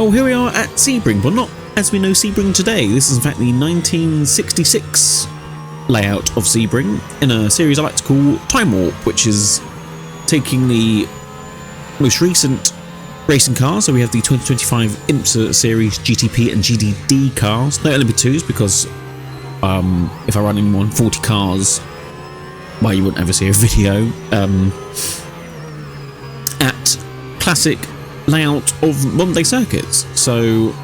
Well, here we are at Sebring, but not as we know Sebring today. This is in fact the 1966 layout of Sebring in a series I like to call Time Warp, which is taking the most recent racing cars. So we have the 2025 IMSA series GTP and GTD cars, no LMP2s, because if I run in more than 40 cars, well, you wouldn't ever see a video. At classic layout of modern day circuits. So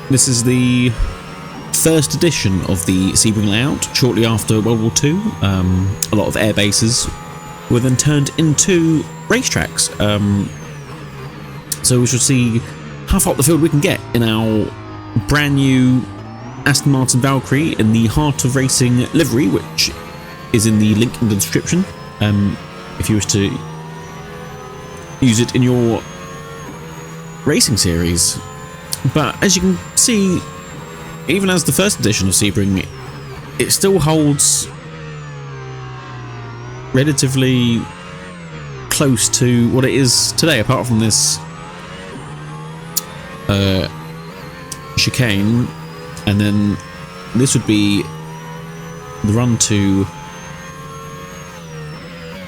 this is the first edition of the Sebring layout, shortly after World War II. A lot of air bases were then turned into racetracks. So we shall see how far up the field we can get in our brand new Aston Martin Valkyrie in the Heart of Racing livery, which is in the link in the description if you wish to use it in your racing series. But as you can see, even as the first edition of Sebring, it still holds relatively close to what it is today, apart from this chicane, and then this would be the run to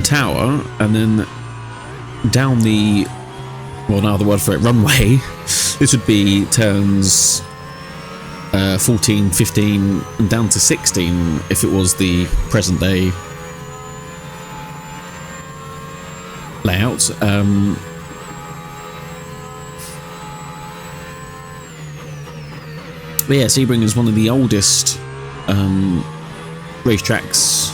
tower, and then down the, well, now the word for it, runway. This would be turns 14, 15 and down to 16 if it was the present day layout. But yeah, Sebring is one of the oldest racetracks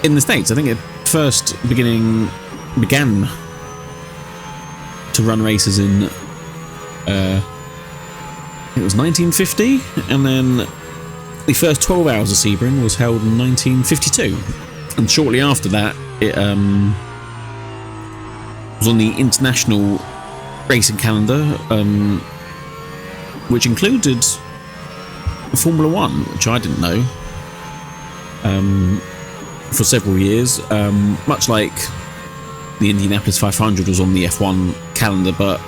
in the States. I think it first began to run races in it was 1950, and then the first 12 hours of Sebring was held in 1952, and shortly after that it was on the international racing calendar, which included Formula 1, which I didn't know, for several years, much like the Indianapolis 500 was on the F1 calendar, but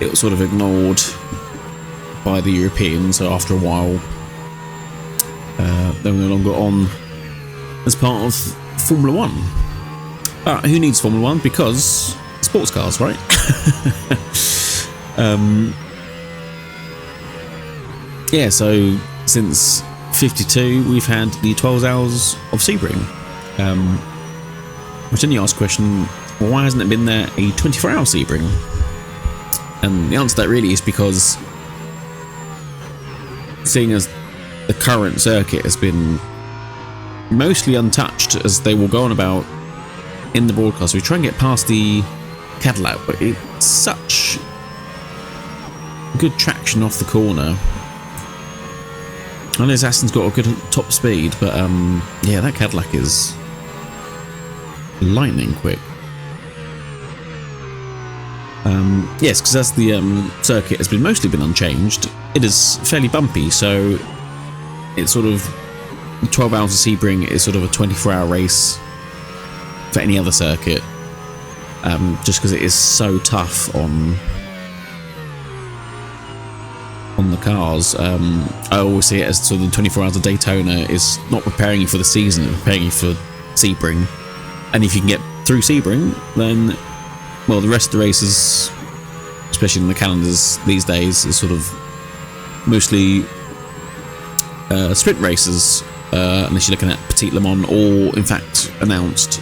it was sort of ignored by the Europeans. So after a while, they were no longer on as part of Formula 1. But who needs Formula 1? Because sports cars, right? Yeah, so since 52 we've had the 12 hours of Sebring, which then you ask the question, well, why hasn't it been there a 24-hour Sebring? And the answer to that really is because, seeing as the current circuit has been mostly untouched, as they will go on about in the broadcast, we try and get past the Cadillac, but it's such good traction off the corner. I know Aston's got a good top speed, but yeah, that Cadillac is lightning quick. Yes, because as the circuit has mostly been unchanged, it is fairly bumpy, so it's sort of 12 hours of Sebring is sort of a 24-hour race for any other circuit, just because it is so tough on the cars. I always see it as sort of the 24 hours of Daytona is not preparing you for the season, it's preparing you for Sebring. And if you can get through Sebring, then, well, the rest of the races, especially in the calendars these days, is sort of mostly sprint races, unless you're looking at Petit Le Mans, or in fact announced.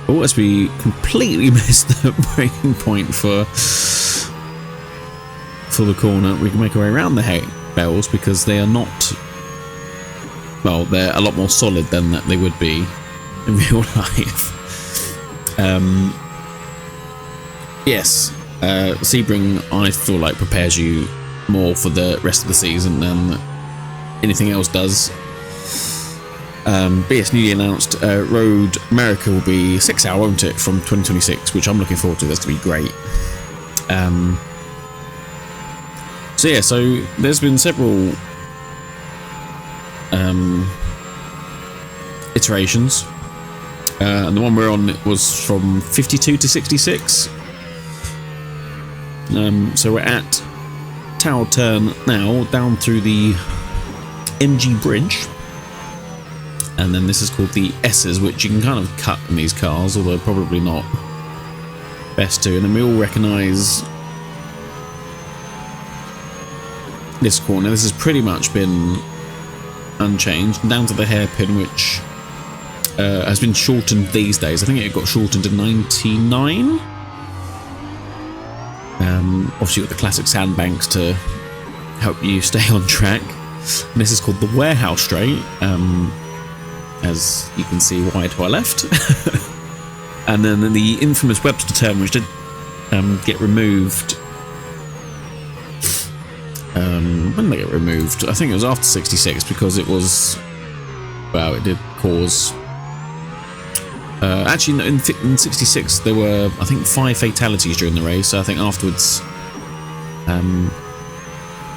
Oh, as we completely missed the breaking point for the corner. We can make our way around the hay bales because they are not, well, they're a lot more solid than that they would be in real life. Yes, Sebring, I feel like, prepares you more for the rest of the season than anything else does. But yes, newly announced Road America will be 6 hour, won't it, from 2026, which I'm looking forward to. That's going to be great. So yeah, so there's been several iterations, and the one we're on was from 52 to 66. So we're at Tower Turn now, down through the MG Bridge. And then this is called the S's, which you can kind of cut in these cars, although probably not best to. And then we all recognise this corner. This has pretty much been unchanged, down to the hairpin, which has been shortened these days. I think it got shortened to 99. Obviously you've got the classic sandbanks to help you stay on track. And this is called the Warehouse Straight, as you can see wide to our left. And then the infamous Webster term, which did get removed. When did they get removed? I think it was after 66, because it was, well, it did cause actually in 66 there were, I think, 5 fatalities during the race. So I think afterwards,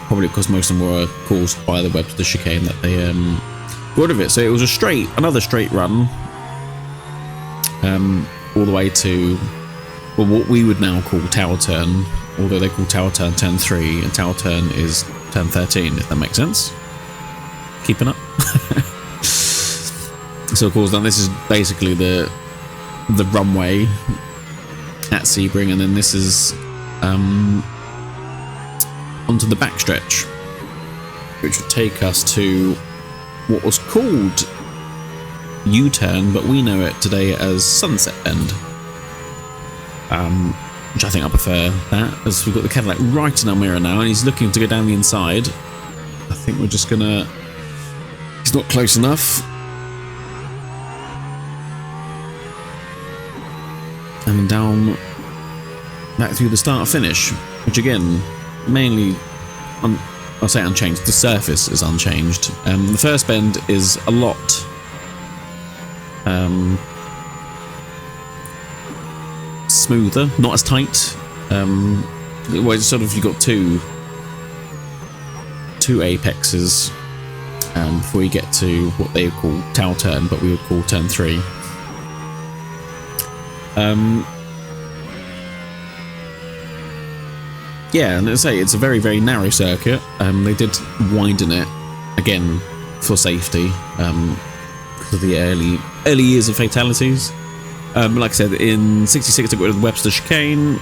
probably because most of them were caused by the Webster chicane, that they got rid of it. So it was another straight run, all the way to, well, what we would now call Tower Turn, although they call Tower Turn Turn 3, and Tower Turn is Turn 13, if that makes sense. Keeping up. So of course, then this is basically the runway at Sebring, and then this is onto the backstretch, which would take us to what was called U-turn, but we know it today as Sunset Bend. Which I think I prefer that, as we've got the Cadillac right in our mirror now, and he's looking to go down the inside. I think we're just gonna... He's not close enough. And down back through the start finish, which again, mainly, I'll say unchanged. The surface is unchanged. The first bend is a lot smoother, not as tight. Well, it's sort of, you've got two apexes before you get to what they call Tower Turn, but we would call Turn 3. Yeah, and as I say, it's a very, very narrow circuit. They did widen it again for safety, because of the early years of fatalities. Like I said, in 66 they got rid of the Webster chicane,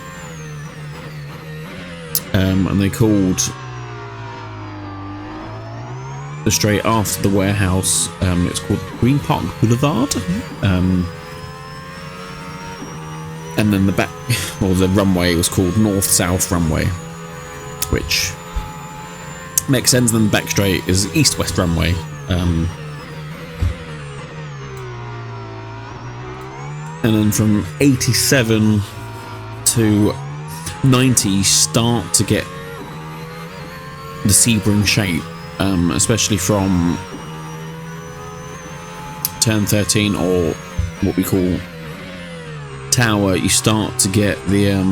and they called the straight after the warehouse, it's called Green Park Boulevard. And then the back, well, the runway was called North-South Runway, which makes sense. Then the back straight is East-West Runway. And then from 87 to 90, you start to get the Sebring shape, especially from Turn 13, or what we call Tower. You start to get the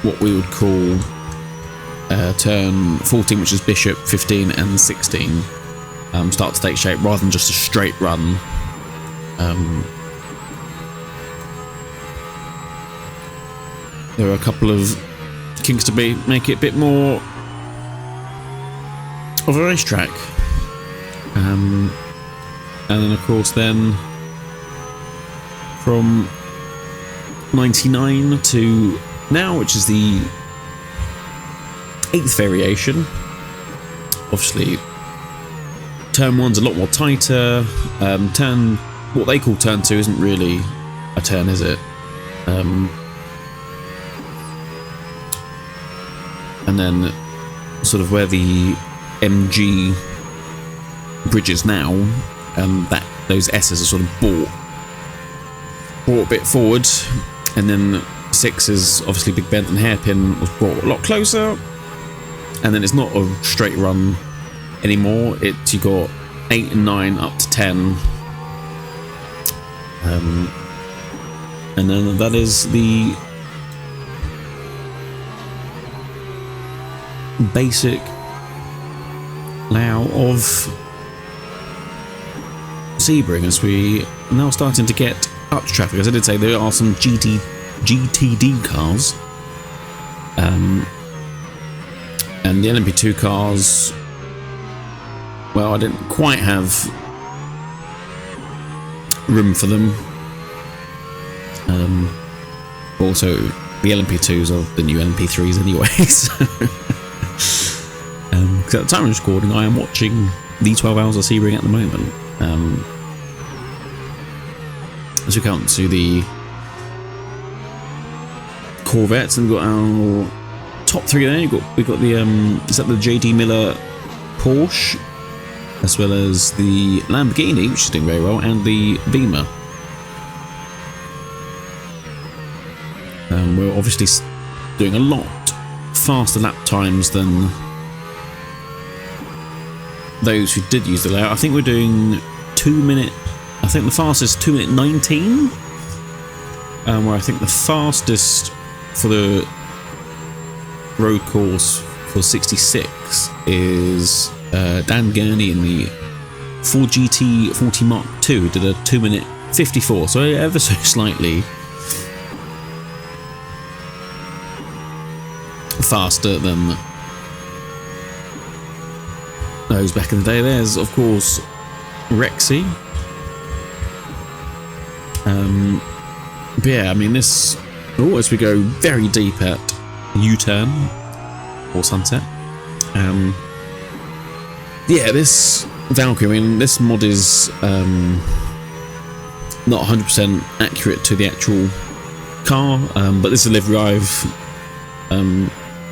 what we would call Turn 14, which is Bishop, 15 and 16, start to take shape rather than just a straight run. There are a couple of kinks to make it a bit more of a racetrack. And then of course then from 99 to now, which is the 8th variation, obviously Turn 1's a lot more tighter. What they call Turn 2 isn't really a turn, is it? And then sort of where the MG bridge is now, that those S's are sort of brought a bit forward, and then 6 is obviously Big Bend and Hairpin was brought a lot closer, and then it's not a straight run anymore. You got 8 and 9 up to 10, and then that is the basic layout of Sebring, as we are now starting to get up to traffic, as I did say, there are some GTD cars, and the LMP2 cars, well, I didn't quite have room for them. Also, the LMP2s are the new LMP3s anyway, so because at the time of recording, I am watching the 12 Hours of Sebring at the moment. As we come to the Corvettes, and we've got our top three there. We've got the is that the JD Miller Porsche, as well as the Lamborghini, which is doing very well, and the Beamer. We're obviously doing a lot faster lap times than those who did use the layout. I think we're doing 2 minute. I think the fastest 2 minute 19, where I think the fastest for the road course for 66 is Dan Gurney in the Ford GT40 Mark II did a 2 minute 54, so ever so slightly faster than those back in the day. There's of course Rexy. But yeah, I mean this. Oh, as we go very deep at U-turn or Sunset. Yeah, this Valkyrie. I mean, this mod is not 100% accurate to the actual car, but this is a livery I've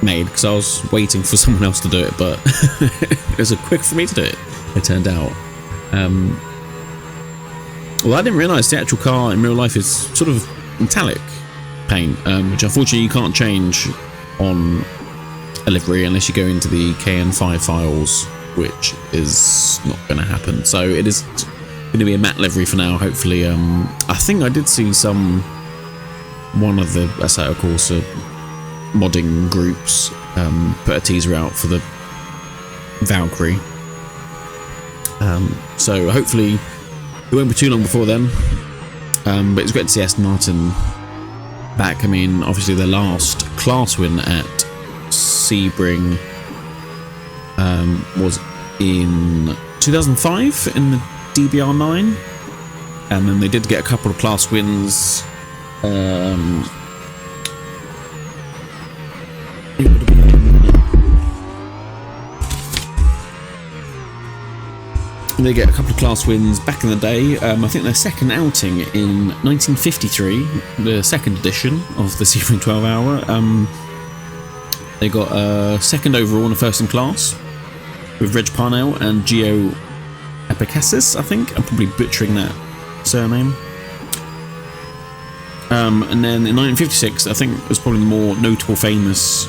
made because I was waiting for someone else to do it, but it was quick for me to do it. It turned out. Well, I didn't realise the actual car in real life is sort of metallic paint, which unfortunately you can't change on a livery unless you go into the KN5 files, which is not going to happen. So it is going to be a matte livery for now, hopefully. I think I did see one of the Assetto Corsa modding groups put a teaser out for the Valkyrie. So hopefully it won't be too long before then. But it's great to see Aston Martin back. I mean, obviously their last class win at Sebring was in 2005 in the DBR9, and then they did get a couple of class wins. They get a couple of class wins back in the day. I think their second outing in 1953, the second edition of the Sebring 12 Hour, they got a second overall in a first in class with Reg Parnell and Gio Epicassis, I think. I'm probably butchering that surname. And then in 1956, I think it was probably the more notable, famous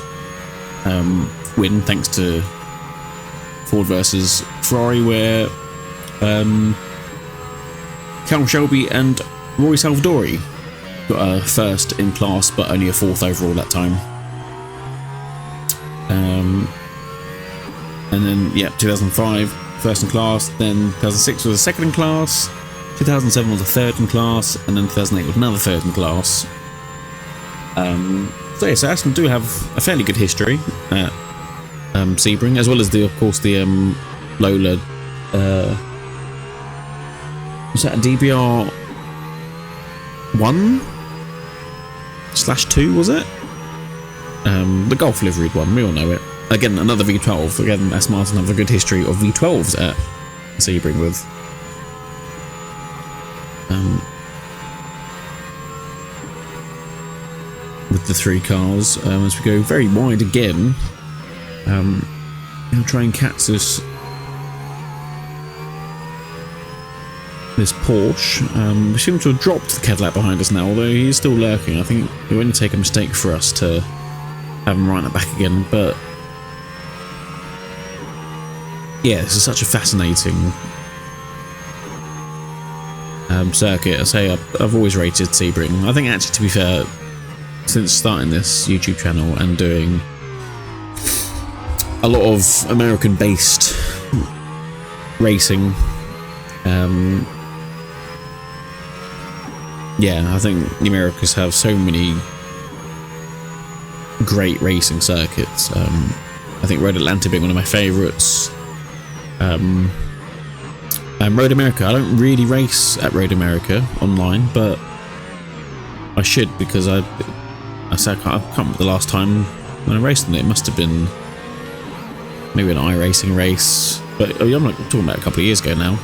win, thanks to Ford versus Ferrari, where Cal Shelby and Roy Salvadori got a first in class, but only a fourth overall that time. And then, yeah, 2005, first in class, then 2006 was a second in class, 2007 was a third in class, and then 2008 was another third in class. So yeah, so Aston do have a fairly good history at Sebring, as well as of course the Lola. Was that a DBR 1/2? Was it? The Golf liveried one. We all know it. Again, another V12. Again, Aston Martin have a good history of V12s at Sebring with. With the three cars, as we go very wide again. I'll try and catch this Porsche. We seem to have dropped the Cadillac behind us now, although he's still lurking. I think it would only take a mistake for us to have him right at the back again, but yeah, this is such a fascinating circuit. I say I've always rated Sebring. I think actually, to be fair, since starting this YouTube channel and doing a lot of American-based yeah, I think the Americas have so many great racing circuits. I think Road Atlanta being one of my favourites. Road America, I don't really race at Road America online, but I should, because I can't remember the last time when I raced in it. It must have been maybe an iRacing race, but I'm not talking about a couple of years ago now.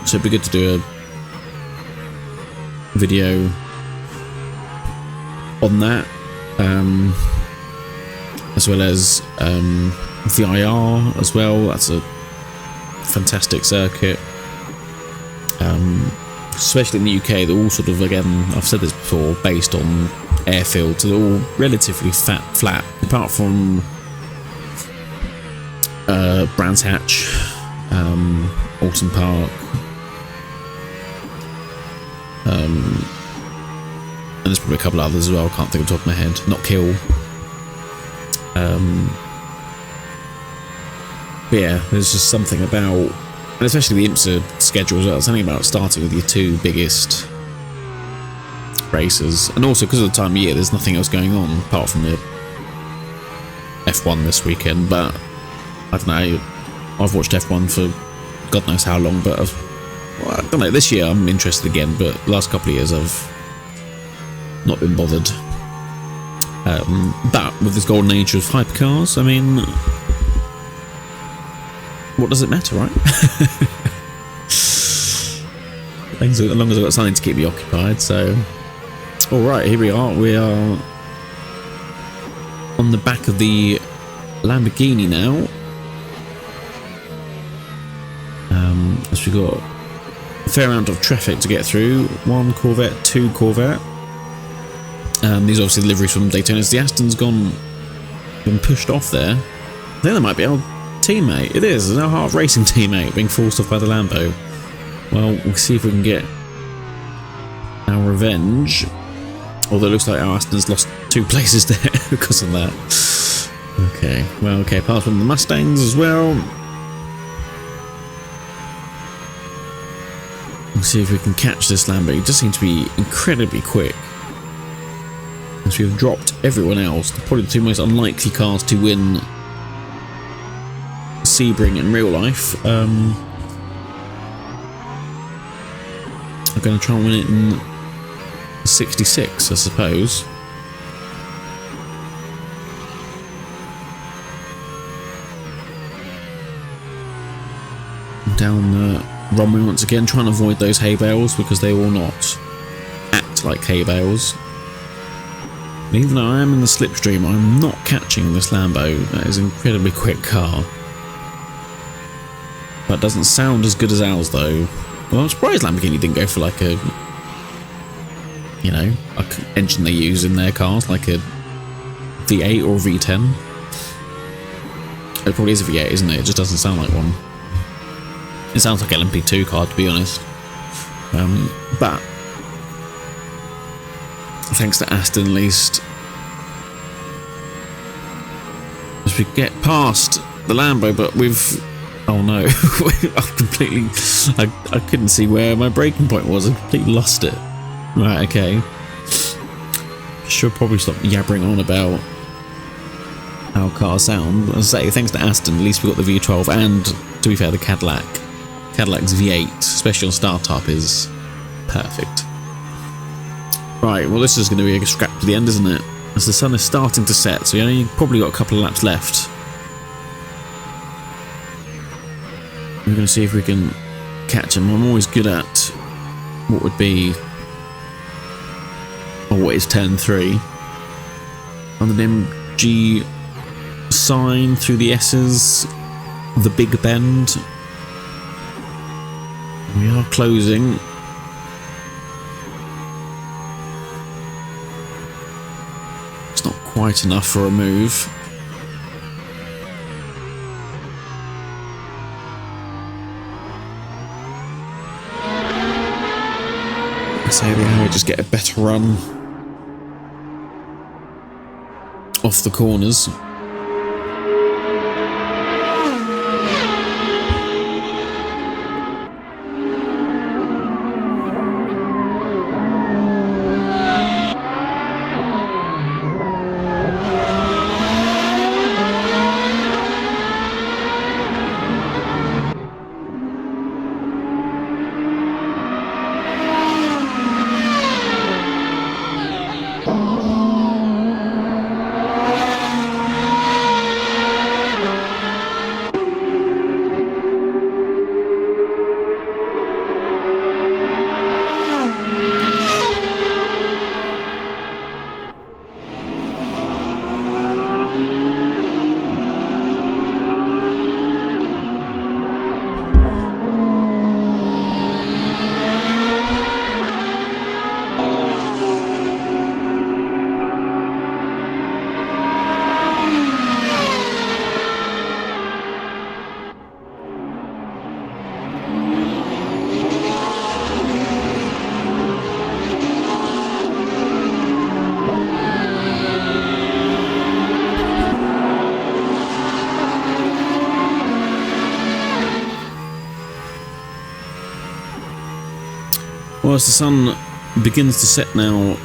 So it'd be good to do a video on that, as well as VIR as well. That's a fantastic circuit, especially in the UK. They're all sort of, again, I've said this before, based on airfield, so they're all relatively flat, apart from Brands Hatch, Alton Park, and there's probably a couple others as well, I can't think of the top of my head. Not Kill. But yeah, there's just something about, and especially the IMSA schedule as well, something about starting with your two biggest races, and also because of the time of year, there's nothing else going on apart from the F1 this weekend. But I don't know, I've watched F1 for God knows how long, but I don't know, this year I'm interested again, but the last couple of years I've not been bothered. But with this golden age of hypercars, I mean, what does it matter, right? As long as I've got something to keep me occupied. So, alright, here we are. We are on the back of the Lamborghini now. As we've got a fair amount of traffic to get through. One Corvette, two Corvette. These are obviously deliveries from Daytona. The Aston's been pushed off there. I think that might be our teammate. It is. It's our Heart of Racing teammate being forced off by the Lambo. Well, we'll see if we can get our revenge. Although it looks like our Aston's lost 2 places there because of that. Okay. Well, okay. Apart from the Mustangs as well. We'll see if we can catch this Lambo. It does seem to be incredibly quick. As we've dropped everyone else. Probably the 2 most unlikely cars to win Sebring in real life. I'm going to try and win it in 66, I suppose. Down the runway once again, trying to avoid those hay bales because they will not act like hay bales. And even though I am in the slipstream, I'm not catching this Lambo. That is an incredibly quick car. That doesn't sound as good as ours though. Well, I'm surprised Lamborghini didn't go for like a, you know, a engine they use in their cars, like a V8 or V10. It probably is a V8, isn't it? It just doesn't sound like one. It sounds like an LMP2 car, to be honest. But thanks to Aston, at least, as we get past the Lambo, but we've, oh no, I've completely, I couldn't see where my braking point was. I completely lost it. Right, okay. Should probably stop yabbering on about how cars sound. As I say, thanks to Aston, at least we got the V12, and to be fair, the Cadillac's V8, especially on startup, is perfect. Right, well, this is going to be a scrap to the end, isn't it? As the sun is starting to set, so we only probably got a couple of laps left. We're going to see if we can catch him. I'm always good at what would be, or what is turn 3. On the MG sign through the S's, the Big Bend. We are closing. It's not quite enough for a move. So yeah, we just get a better run off the corners. Well, as the sun begins to set now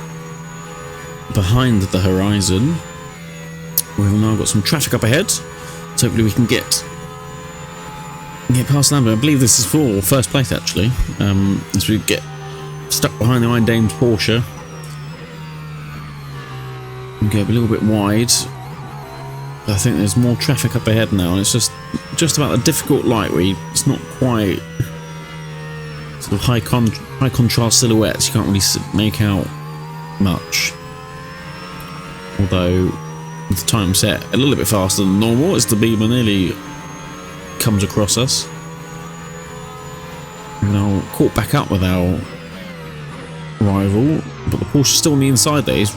behind the horizon, we've now got some traffic up ahead, so hopefully we can get past Lambo. I believe this is for first place actually, as we get stuck behind the Iron Dame's Porsche. We go a little bit wide. I think there's more traffic up ahead now, and it's just about a difficult light where it's not quite sort of high contrast silhouettes. You can't really make out much. Although with the time set a little bit faster than normal as the Beamer nearly comes across us. We're now caught back up with our rival, but the Porsche still on the inside there. He's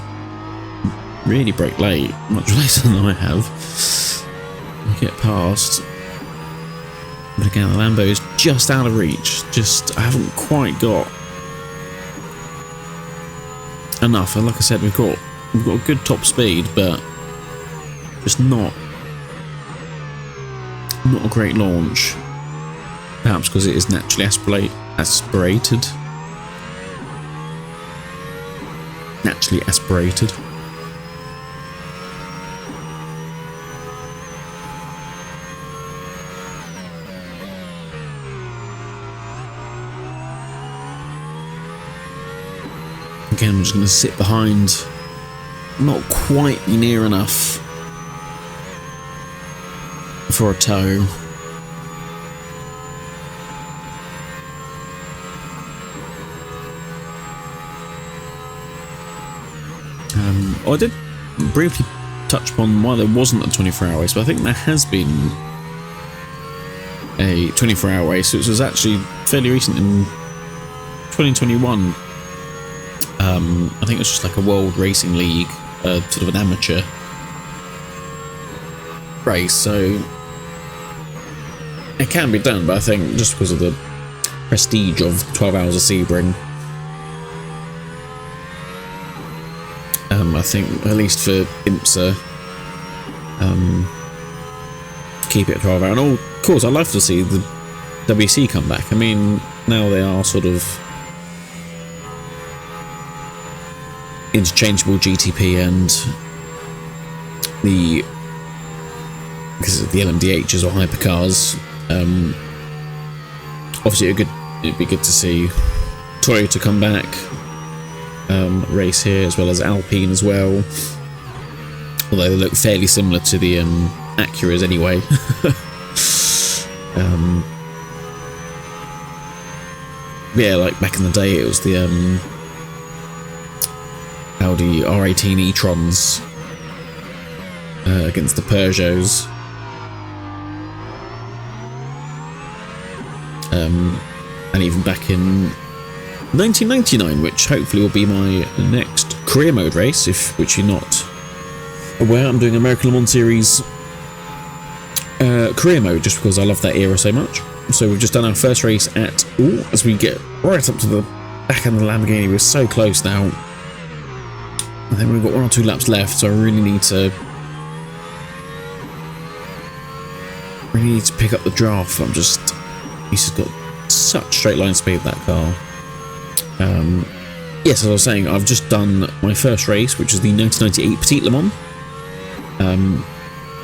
really brake late, much later than I have. We get past, but again the Lambo is just out of reach. I haven't quite got enough, and like I said, we've got a good top speed, but just not a great launch. Perhaps because it is naturally aspirated. Naturally aspirated. Again, I'm just going to sit behind, not quite near enough for a tow. I did briefly touch upon why there wasn't a 24-hour race, but I think there has been a 24-hour race, which was actually fairly recent in 2021. I think it was just like a World Racing League, sort of an amateur race, so it can be done, but I think just because of the prestige of 12 hours of Sebring, I think at least for IMSA, keep it at 12 hours. And of course I'd love to see the WC come back. I mean, now they are sort of interchangeable GTP and because of the LMDHs or hypercars. Obviously it'd be good to see Toyota come back, race here, as well as Alpine as well, although they look fairly similar to the Acuras anyway. Yeah, like back in the day it was the Audi R18 e-trons against the Peugeots. And even back in 1999, which hopefully will be my next career mode race, which you're not aware, I'm doing American Le Mans Series career mode just because I love that era so much. So we've just done our first race as we get right up to the back end of the Lamborghini. We're so close now. I think we've got 1 or 2 laps left, so I really need to pick up the draft. He's just got such straight line speed, that car. Yes, as I was saying, I've just done my first race, which is the 1998 Petite Le Mans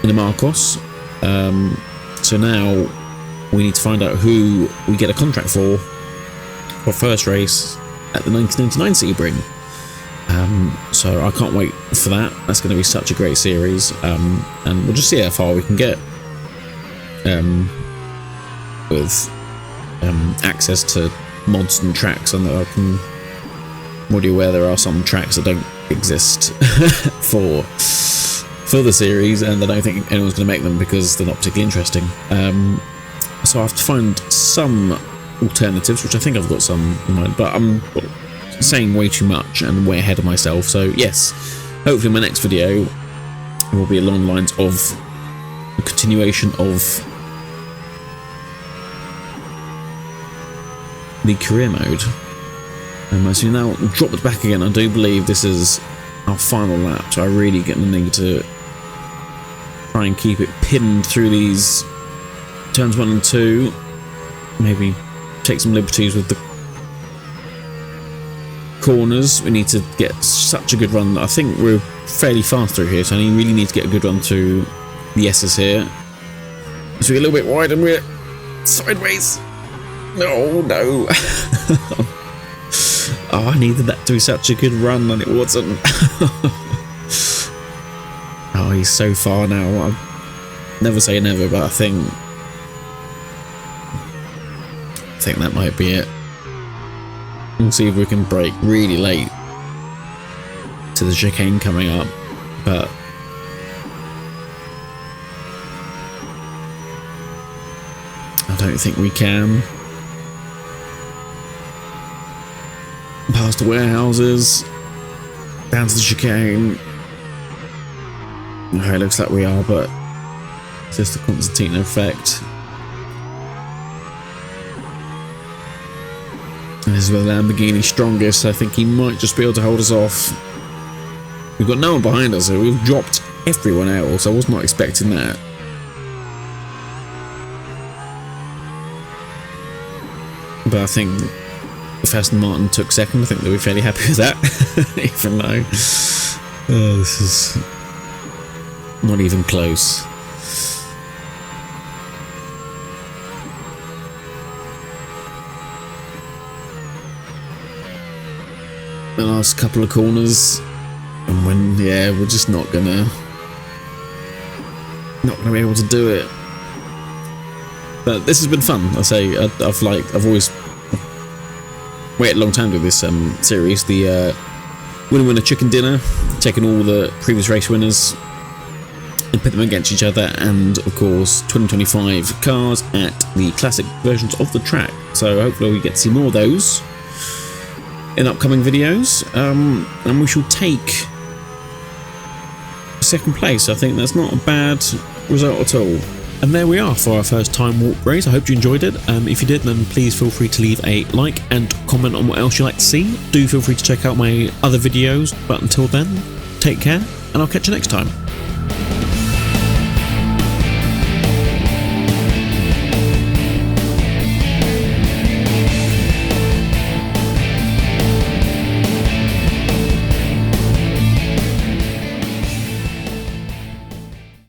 in the Marcos. So now we need to find out who we get a contract for first race at the 1999 Sebring. So I can't wait for that. That's going to be such a great series, and we'll just see how far we can get with access to mods and tracks. And I can already aware there are some tracks that don't exist for the series, and I don't think anyone's going to make them because they're not particularly interesting. So I have to find some alternatives, which I think I've got some in mind, but I'm saying way too much and way ahead of myself. So yes, hopefully my next video will be along the lines of a continuation of the career mode. As we now dropped back again, I do believe this is our final lap, so I really get the need to try and keep it pinned through these turns 1 and 2. Maybe take some liberties with corners. We need to get such a good run. I think we're fairly fast through here, so I really need to get a good run through the S's here. So we're a little bit wide and we're sideways. No. Oh, I needed that to be such a good run and it wasn't. Oh, he's so far now. I'll never say never, but I think that might be it. We'll see if we can brake really late to the chicane coming up, but I don't think we can. Past the warehouses, down to the chicane. Okay, looks like we are, but it's just the Constantine effect. And this is where the Lamborghini's strongest. I think he might just be able to hold us off. We've got no one behind us, so we've dropped everyone else. I was not expecting that. But I think if Aston Martin took second, I think they'll be fairly happy with that. Even though this is not even close. The last couple of corners, and when we're just not gonna be able to do it. But this has been fun. I say I've always waited a long time to do this series. The winner chicken dinner, taking all the previous race winners and put them against each other, and of course 2025 cars at the classic versions of the track. So hopefully we get to see more of those in upcoming videos, and we shall take second place. I think that's not a bad result at all. And there we are for our first time walk race. I hope you enjoyed it. If you did, then please feel free to leave a like and comment on what else you'd like to see. Do feel free to check out my other videos, but until then, take care, and I'll catch you next time.